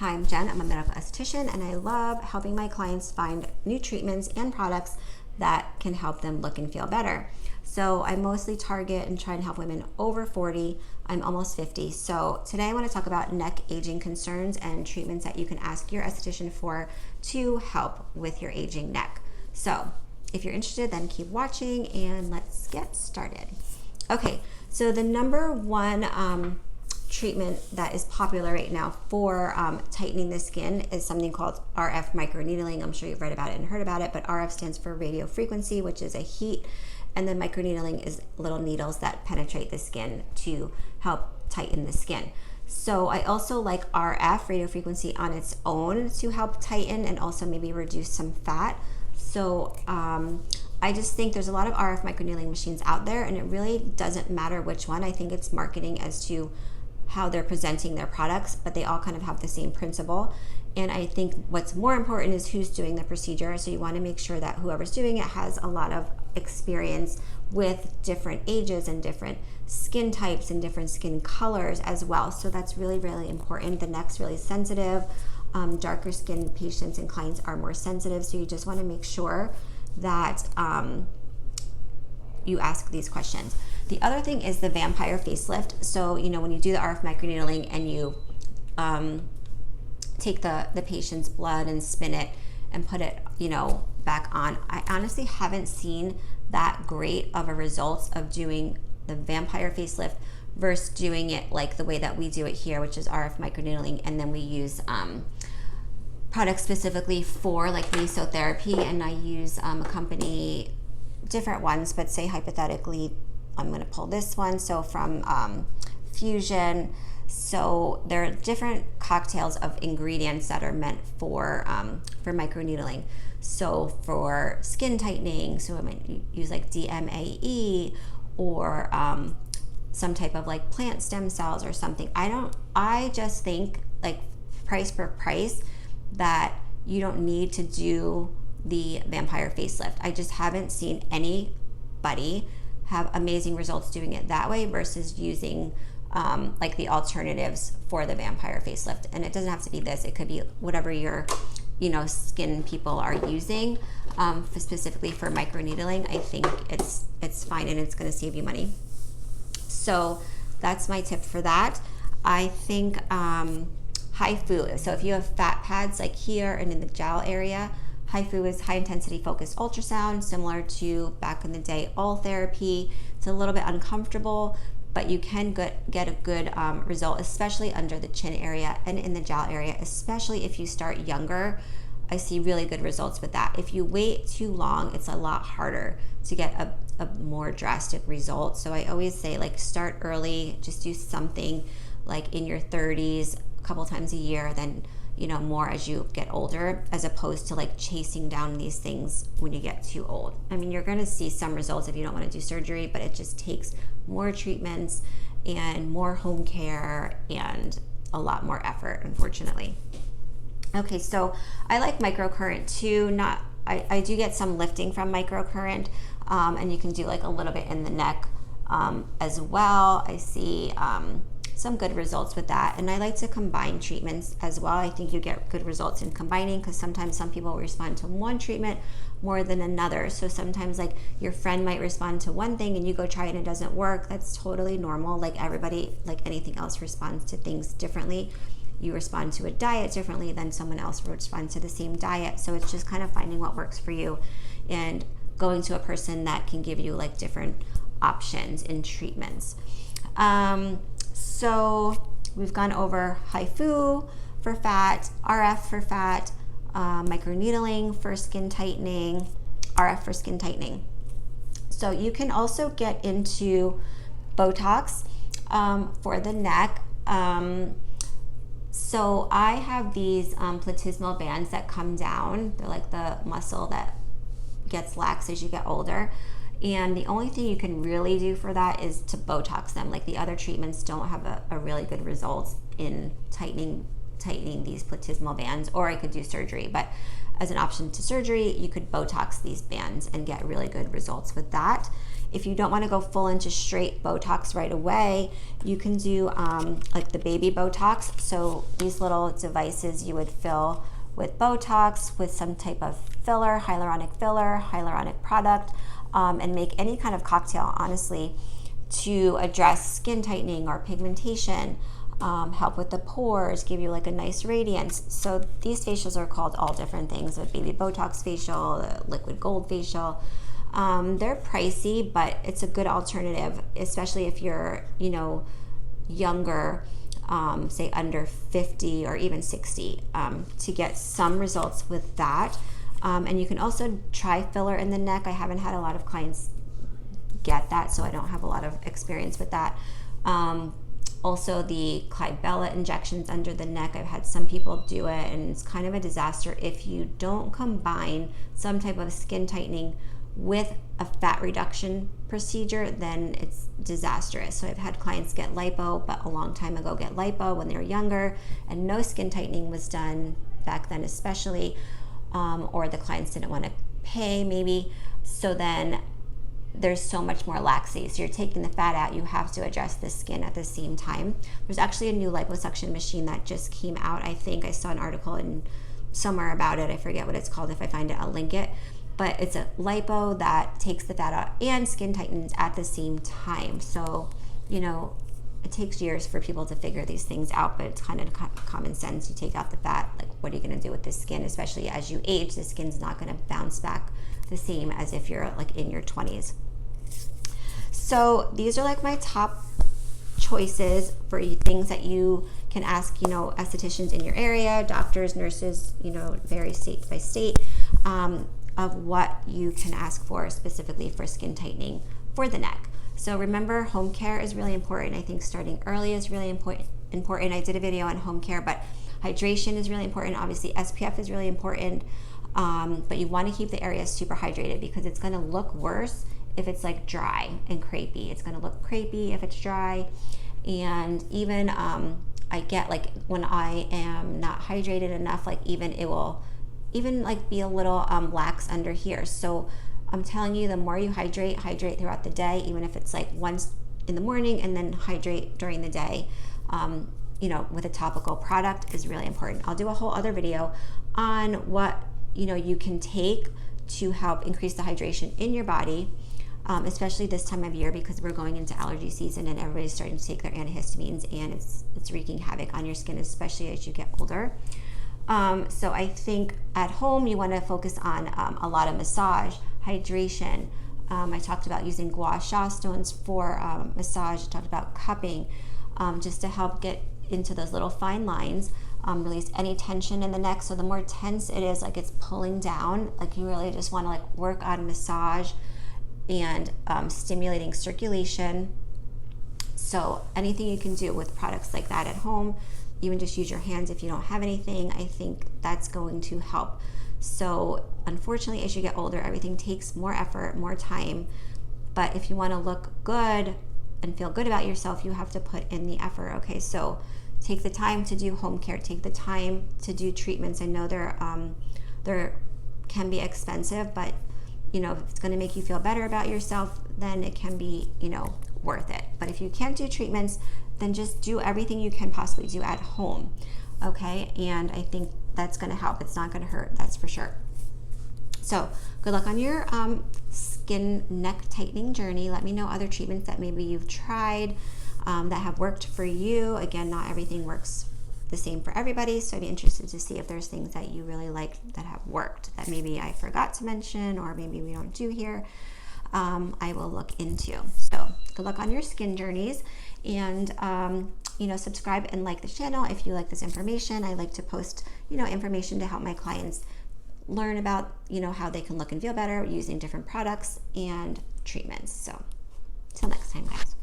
Hi, I'm Jen. I'm a medical esthetician and I love helping my clients find new treatments and products that can help them look and feel better. So I mostly target and try and help women over 40. I'm almost 50. So today I want to talk about neck aging concerns and treatments that you can ask your esthetician for to help with your aging neck. So if you're interested, then keep watching and let's get started. Okay, so the number one treatment that is popular right now for tightening the skin is something called RF microneedling. I'm sure you've read about it and heard about it, but RF stands for radio frequency, which is a heat, and then microneedling is little needles that penetrate the skin to help tighten the skin. So I also like RF, radio frequency, on its own to help tighten and also maybe reduce some fat. So I just think there's a lot of RF microneedling machines out there, and it really doesn't matter which one. I think it's marketing as to how they're presenting their products, but they all kind of have the same principle. And I think what's more important is who's doing the procedure. So you want to make sure that whoever's doing it has a lot of experience with different ages and different skin types and different skin colors as well. So that's really, really important. The neck's really sensitive. Darker skin patients and clients are more sensitive. So you just want to make sure that you ask these questions. The other thing is the vampire facelift. So, you know, when you do the RF microneedling and you take the patient's blood and spin it and put it, you know, back on, I honestly haven't seen that great of a result of doing the vampire facelift versus doing it like the way that we do it here, which is RF microneedling, and then we use products specifically for like mesotherapy, and I use a company, different ones, but say hypothetically, I'm going to pull this one. So from Fusion. So there are different cocktails of ingredients that are meant for microneedling. So for skin tightening, so I might use like DMAE or some type of like plant stem cells or something. I just think like price per price that you don't need to do the vampire facelift. I just haven't seen anybody have amazing results doing it that way versus using like the alternatives for the vampire facelift. And it doesn't have to be this, it could be whatever your skin people are using. Specifically for microneedling, I think it's fine and it's going to save you money. So that's my tip for that. I think HIFU. So if you have fat pads like here and in the jowl area, HIFU is high intensity focused ultrasound, similar to back in the day all therapy. It's a little bit uncomfortable, but you can get a good result, especially under the chin area and in the jowl area, especially if you start younger. I see really good results with that. If you wait too long, it's a lot harder to get a more drastic result. So I always say, like, start early, just do something like in your 30s a couple times a year, then more as you get older, as opposed to like chasing down these things when you get too old. I mean, you're going to see some results if you don't want to do surgery, but it just takes more treatments and more home care and a lot more effort, unfortunately. Okay, so I like microcurrent too. I do get some lifting from microcurrent, and you can do like a little bit in the neck as well. I see some good results with that, and I like to combine treatments as well. I think you get good results in combining, because sometimes some people respond to one treatment more than another. So sometimes like your friend might respond to one thing and you go try it and it doesn't work. That's totally normal. Like everybody, like anything else, responds to things differently. You respond to a diet differently than someone else responds to the same diet. So it's just kind of finding what works for you and going to a person that can give you like different options in treatments. So we've gone over HIFU for fat, RF for fat, microneedling for skin tightening, RF for skin tightening. So you can also get into Botox for the neck. So I have these platysmal bands that come down. They're like the muscle that gets lax as you get older. And the only thing you can really do for that is to Botox them. Like the other treatments don't have a really good result in tightening these platysmal bands, or I could do surgery. But as an option to surgery, you could Botox these bands and get really good results with that. If you don't want to go full into straight Botox right away, you can do like the baby Botox. So these little devices you would fill with Botox, with some type of filler, hyaluronic product, and make any kind of cocktail, honestly, to address skin tightening or pigmentation, help with the pores, give you like a nice radiance. So these facials are called all different things, with baby Botox facial, the liquid gold facial. They're pricey, but it's a good alternative, especially if you're, you know, younger, say under 50 or even 60, to get some results with that. And you can also try filler in the neck. I haven't had a lot of clients get that, so I don't have a lot of experience with that. Also the Clibella injections under the neck, I've had some people do it, and it's kind of a disaster if you don't combine some type of skin tightening with a fat reduction procedure. Then it's disastrous. So I've had clients get lipo, but a long time ago get lipo when they were younger, and no skin tightening was done back then, especially, or the clients didn't want to pay maybe. So then there's so much more laxity. So you're taking the fat out, you have to address the skin at the same time. There's actually a new liposuction machine that just came out. I think I saw an article in somewhere about it. I forget what it's called. If I find it, I'll link it. But it's a lipo that takes the fat out and skin tightens at the same time. So, you know, it takes years for people to figure these things out, but it's kind of common sense. You take out the fat, like what are you going to do with the skin? Especially as you age, the skin's not going to bounce back the same as if you're like in your 20s. So these are like my top choices for things that you can ask, you know, estheticians in your area, doctors, nurses, you know, vary state by state, of what you can ask for specifically for skin tightening for the neck. So remember, home care is really important. I think starting early is really important. I did a video on home care, but hydration is really important. Obviously SPF is really important, but you want to keep the area super hydrated, because it's going to look worse if it's like dry and crepey. It's going to look crepey if it's dry. And even I get like when I am not hydrated enough, like even it will even like be a little lax under here. So I'm telling you, the more you hydrate throughout the day, even if it's like once in the morning and then hydrate during the day, you know, with a topical product is really important. I'll do a whole other video on what, you know, you can take to help increase the hydration in your body, especially this time of year, because we're going into allergy season and everybody's starting to take their antihistamines, and it's wreaking havoc on your skin, especially as you get older. So I think at home you want to focus on a lot of massage, hydration. I talked about using gua sha stones for massage. I talked about cupping, just to help get into those little fine lines, release any tension in the neck. So the more tense it is, like it's pulling down, like you really just want to like work on massage and stimulating circulation. So anything you can do with products like that at home, even just use your hands if you don't have anything, I think that's going to help. So unfortunately, as you get older, everything takes more effort, more time. But if you want to look good and feel good about yourself, you have to put in the effort. Okay, so take the time to do home care, take the time to do treatments. I know they're can be expensive, but you know, if it's going to make you feel better about yourself, then it can be, you know, worth it. But if you can't do treatments, then just do everything you can possibly do at home. Okay, and I think that's going to help. It's not going to hurt, that's for sure. So good luck on your skin neck tightening journey. Let me know other treatments that maybe you've tried that have worked for you. Again, not everything works the same for everybody, so I'd be interested to see if there's things that you really like that have worked that maybe I forgot to mention, or maybe we don't do here. I will look into. So good luck on your skin journeys, and you know, subscribe and like the channel if you like this information. I like to post, you know, information to help my clients learn about, you know, how they can look and feel better using different products and treatments. So till next time, guys.